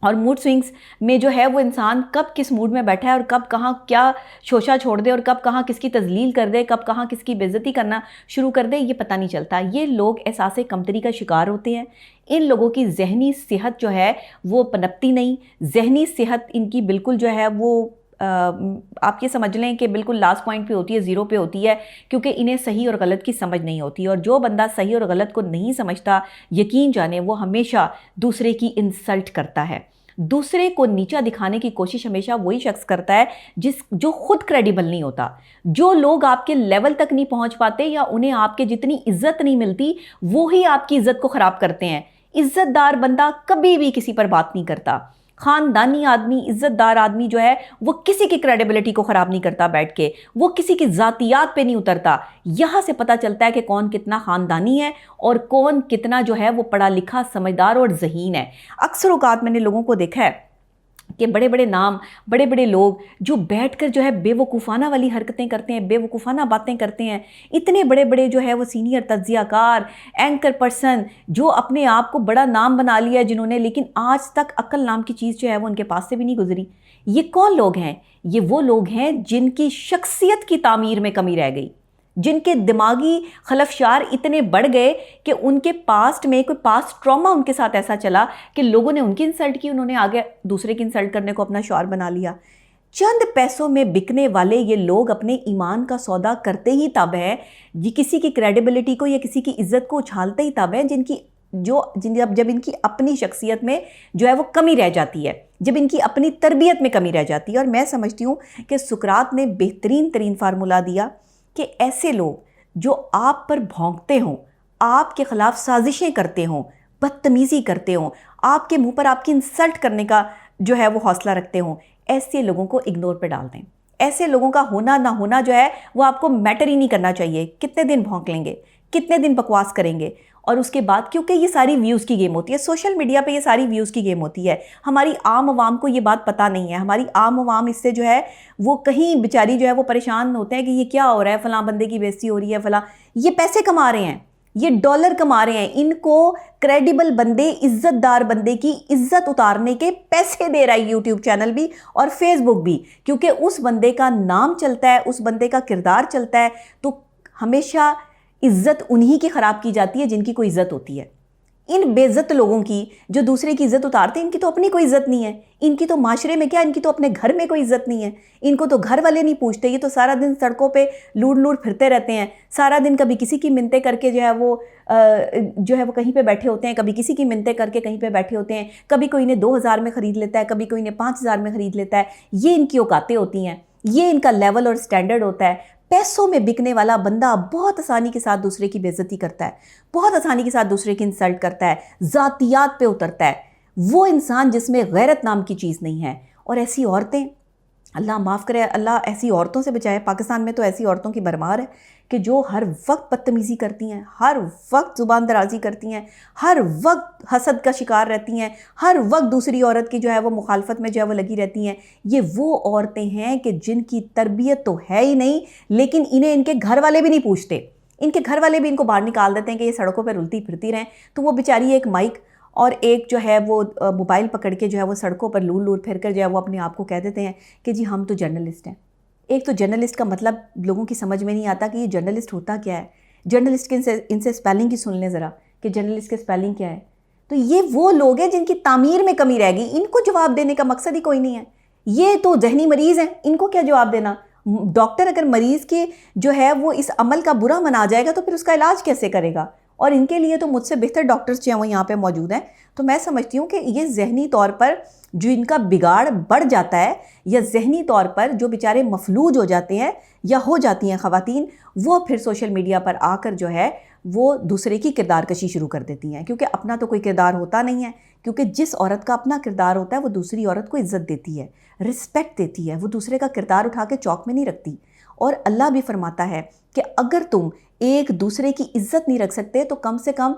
اور mood swings میں جو ہے وہ انسان کب کس موڈ میں بیٹھا ہے اور کب کہاں کیا شوشہ چھوڑ دے اور کب کہاں کس کی تذلیل کر دے، کب کہاں کس کی بے عزتی کرنا شروع کر دے، یہ پتہ نہیں چلتا۔ یہ لوگ احساس کمتری کا شکار ہوتے ہیں۔ ان لوگوں کی ذہنی صحت جو ہے وہ پنپتی نہیں، ذہنی صحت ان کی بالکل جو ہے وہ آپ یہ سمجھ لیں کہ بالکل لاسٹ پوائنٹ پہ ہوتی ہے، زیرو پہ ہوتی ہے، کیونکہ انہیں صحیح اور غلط کی سمجھ نہیں ہوتی، اور جو بندہ صحیح اور غلط کو نہیں سمجھتا، یقین جانے وہ ہمیشہ دوسرے کی انسلٹ کرتا ہے۔ دوسرے کو نیچا دکھانے کی کوشش ہمیشہ وہی شخص کرتا ہے جو خود کریڈیبل نہیں ہوتا۔ جو لوگ آپ کے لیول تک نہیں پہنچ پاتے یا انہیں آپ کے جتنی عزت نہیں ملتی، وہی آپ کی عزت کو خراب کرتے ہیں۔ عزت دار بندہ کبھی بھی کسی پر بات نہیں کرتا۔ خاندانی آدمی، عزت دار آدمی جو ہے وہ کسی کی کریڈیبلٹی کو خراب نہیں کرتا بیٹھ کے، وہ کسی کی ذاتیات پہ نہیں اترتا۔ یہاں سے پتہ چلتا ہے کہ کون کتنا خاندانی ہے اور کون کتنا جو ہے وہ پڑھا لکھا، سمجھدار اور ذہین ہے۔ اکثر اوقات میں نے لوگوں کو دیکھا ہے کہ بڑے بڑے نام، بڑے بڑے لوگ جو بیٹھ کر جو ہے بے وقوفانہ والی حرکتیں کرتے ہیں، بے وقوفانہ باتیں کرتے ہیں، اتنے بڑے بڑے جو ہے وہ سینئر تجزیہ کار، اینکر پرسن جو اپنے آپ کو بڑا نام بنا لیا جنہوں نے، لیکن آج تک عقل نام کی چیز جو ہے وہ ان کے پاس سے بھی نہیں گزری۔ یہ کون لوگ ہیں؟ یہ وہ لوگ ہیں جن کی شخصیت کی تعمیر میں کمی رہ گئی، جن کے دماغی خلفشار اتنے بڑھ گئے کہ ان کے پاسٹ میں کوئی پاسٹ ٹراما ان کے ساتھ ایسا چلا کہ لوگوں نے ان کی انسلٹ کی، انہوں نے آگے دوسرے کی انسلٹ کرنے کو اپنا شعار بنا لیا۔ چند پیسوں میں بکنے والے یہ لوگ اپنے ایمان کا سودا کرتے ہی تب ہیں، یہ کسی کی کریڈیبلٹی کو یا کسی کی عزت کو اچھالتے ہی تب ہیں جب ان کی اپنی شخصیت میں جو ہے وہ کمی رہ جاتی ہے، جب ان کی اپنی تربیت میں کمی رہ جاتی ہے۔ اور میں سمجھتی ہوں کہ سقراط نے بہترین ترین فارمولہ دیا کہ ایسے لوگ جو آپ پر بھونکتے ہوں، آپ کے خلاف سازشیں کرتے ہوں، بدتمیزی کرتے ہوں، آپ کے منہ پر آپ کی انسلٹ کرنے کا جو ہے وہ حوصلہ رکھتے ہوں، ایسے لوگوں کو اگنور پہ ڈال دیں۔ ایسے لوگوں کا ہونا نہ ہونا جو ہے وہ آپ کو میٹر ہی نہیں کرنا چاہیے۔ کتنے دن بھونک لیں گے، کتنے دن بکواس کریں گے، اور اس کے بعد کیونکہ یہ ساری ویوز کی گیم ہوتی ہے، سوشل میڈیا پہ یہ ساری ویوز کی گیم ہوتی ہے۔ ہماری عام عوام کو یہ بات پتہ نہیں ہے، ہماری عام عوام اس سے جو ہے وہ کہیں بیچاری جو ہے وہ پریشان ہوتے ہیں کہ یہ کیا ہو رہا ہے، فلاں بندے کی بے عزتی ہو رہی ہے، فلاں یہ پیسے کما رہے ہیں، یہ ڈالر کما رہے ہیں، ان کو کریڈیبل بندے، عزت دار بندے کی عزت اتارنے کے پیسے دے رہا ہے یوٹیوب چینل بھی اور فیس بک بھی، کیونکہ اس بندے کا نام چلتا ہے، اس بندے کا کردار چلتا ہے، تو ہمیشہ عزت انہی کی خراب کی جاتی ہے جن کی کوئی عزت ہوتی ہے۔ ان بے عزت لوگوں کی جو دوسرے کی عزت اتارتے ہیں، ان کی تو اپنی کوئی عزت نہیں ہے، ان کی تو معاشرے میں کیا، ان کی تو اپنے گھر میں کوئی عزت نہیں ہے، ان کو تو گھر والے نہیں پوچھتے، یہ تو سارا دن سڑکوں پہ لوڑ لوڑ پھرتے رہتے ہیں، سارا دن کبھی کسی کی منتیں کر کے جو ہے وہ کہیں پہ بیٹھے ہوتے ہیں، کبھی کسی کی منتیں کر کے کہیں پہ بیٹھے ہوتے ہیں، کبھی کوئی انہیں 2000 میں خرید لیتا ہے، کبھی کوئی انہیں 5000 میں خرید لیتا ہے۔ یہ ان کی اوقاتیں ہوتی ہیں، یہ ان کا لیول اور سٹینڈرڈ ہوتا ہے۔ پیسوں میں بکنے والا بندہ بہت آسانی کے ساتھ دوسرے کی بے عزتی کرتا ہے، بہت آسانی کے ساتھ دوسرے کی انسلٹ کرتا ہے، ذاتیات پہ اترتا ہے۔ وہ انسان جس میں غیرت نام کی چیز نہیں ہے۔ اور ایسی عورتیں، اللہ معاف کرے، اللہ ایسی عورتوں سے بچائے۔ پاکستان میں تو ایسی عورتوں کی بھرمار ہے کہ جو ہر وقت بدتمیزی کرتی ہیں، ہر وقت زبان درازی کرتی ہیں، ہر وقت حسد کا شکار رہتی ہیں، ہر وقت دوسری عورت کی جو ہے وہ مخالفت میں جو ہے وہ لگی رہتی ہیں۔ یہ وہ عورتیں ہیں کہ جن کی تربیت تو ہے ہی نہیں، لیکن انہیں ان کے گھر والے بھی نہیں پوچھتے، ان کے گھر والے بھی ان کو باہر نکال دیتے ہیں کہ یہ سڑکوں پہ رلتی پھرتی رہیں، تو وہ بیچاری ایک مائک اور ایک جو ہے وہ موبائل پکڑ کے جو ہے وہ سڑکوں پر لور لور پھر کر جو ہے وہ اپنے آپ کو کہہ دیتے ہیں کہ جی ہم تو جرنلسٹ ہیں۔ ایک تو جرنلسٹ کا مطلب لوگوں کی سمجھ میں نہیں آتا کہ یہ جرنلسٹ ہوتا کیا ہے۔ جرنلسٹ کے ان سے اسپیلنگ ہی سن لیں ذرا کہ جرنلسٹ کے اسپیلنگ کیا ہے۔ تو یہ وہ لوگ ہیں جن کی تعمیر میں کمی رہ گئی، ان کو جواب دینے کا مقصد ہی کوئی نہیں ہے۔ یہ تو ذہنی مریض ہیں، ان کو کیا جواب دینا؟ ڈاکٹر اگر مریض کے جو ہے وہ اس عمل کا برا منا جائے گا تو پھر اس کا علاج کیسے کرے گا؟ اور ان کے لیے تو مجھ سے بہتر ڈاکٹرز جو ہیں وہ یہاں پہ موجود ہیں۔ تو میں سمجھتی ہوں کہ یہ ذہنی طور پر جو ان کا بگاڑ بڑھ جاتا ہے، یا ذہنی طور پر جو بیچارے مفلوج ہو جاتے ہیں یا ہو جاتی ہیں خواتین، وہ پھر سوشل میڈیا پر آ کر جو ہے وہ دوسرے کی کردار کشی شروع کر دیتی ہیں، کیونکہ اپنا تو کوئی کردار ہوتا نہیں ہے۔ کیونکہ جس عورت کا اپنا کردار ہوتا ہے وہ دوسری عورت کو عزت دیتی ہے، رسپیکٹ دیتی ہے، وہ دوسرے کا کردار اٹھا کے چوک میں نہیں رکھتی۔ اور اللہ بھی فرماتا ہے کہ اگر تم ایک دوسرے کی عزت نہیں رکھ سکتے تو کم سے کم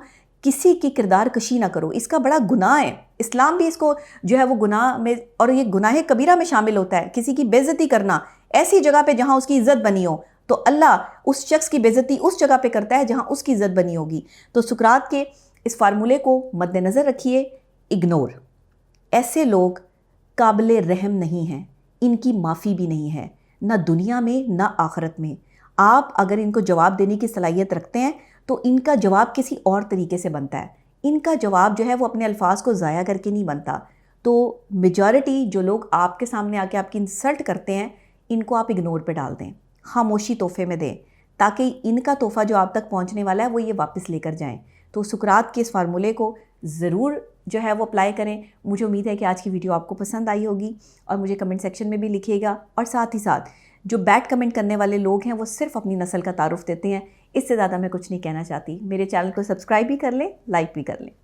کسی کی کردار کشی نہ کرو۔ اس کا بڑا گناہ ہے، اسلام بھی اس کو جو ہے وہ گناہ میں، اور یہ گناہ کبیرہ میں شامل ہوتا ہے۔ کسی کی بے عزتی کرنا ایسی جگہ پہ جہاں اس کی عزت بنی ہو، تو اللہ اس شخص کی بے عزتی اس جگہ پہ کرتا ہے جہاں اس کی عزت بنی ہوگی۔ تو سقراط کے اس فارمولے کو مد نظر رکھیے، اگنور۔ ایسے لوگ قابل رحم نہیں ہیں، ان کی معافی بھی نہیں ہے، نہ دنیا میں نہ آخرت میں۔ آپ اگر ان کو جواب دینے کی صلاحیت رکھتے ہیں تو ان کا جواب کسی اور طریقے سے بنتا ہے، ان کا جواب جو ہے وہ اپنے الفاظ کو ضائع کر کے نہیں بنتا۔ تو میجورٹی جو لوگ آپ کے سامنے آ کے آپ کی انسلٹ کرتے ہیں، ان کو آپ اگنور پہ ڈال دیں، خاموشی تحفے میں دیں، تاکہ ان کا تحفہ جو آپ تک پہنچنے والا ہے وہ یہ واپس لے کر جائیں۔ تو سقراط کے اس فارمولے کو ضرور جو ہے وہ اپلائی کریں۔ مجھے امید ہے کہ آج کی ویڈیو آپ کو پسند آئی ہوگی، اور مجھے کمنٹ سیکشن میں بھی لکھیے گا، اور ساتھ ہی ساتھ جو بیڈ کمنٹ کرنے والے لوگ ہیں وہ صرف اپنی نسل کا تعارف دیتے ہیں، اس سے زیادہ میں کچھ نہیں کہنا چاہتی۔ میرے چینل کو سبسکرائب بھی کر لیں، لائک بھی کر لیں۔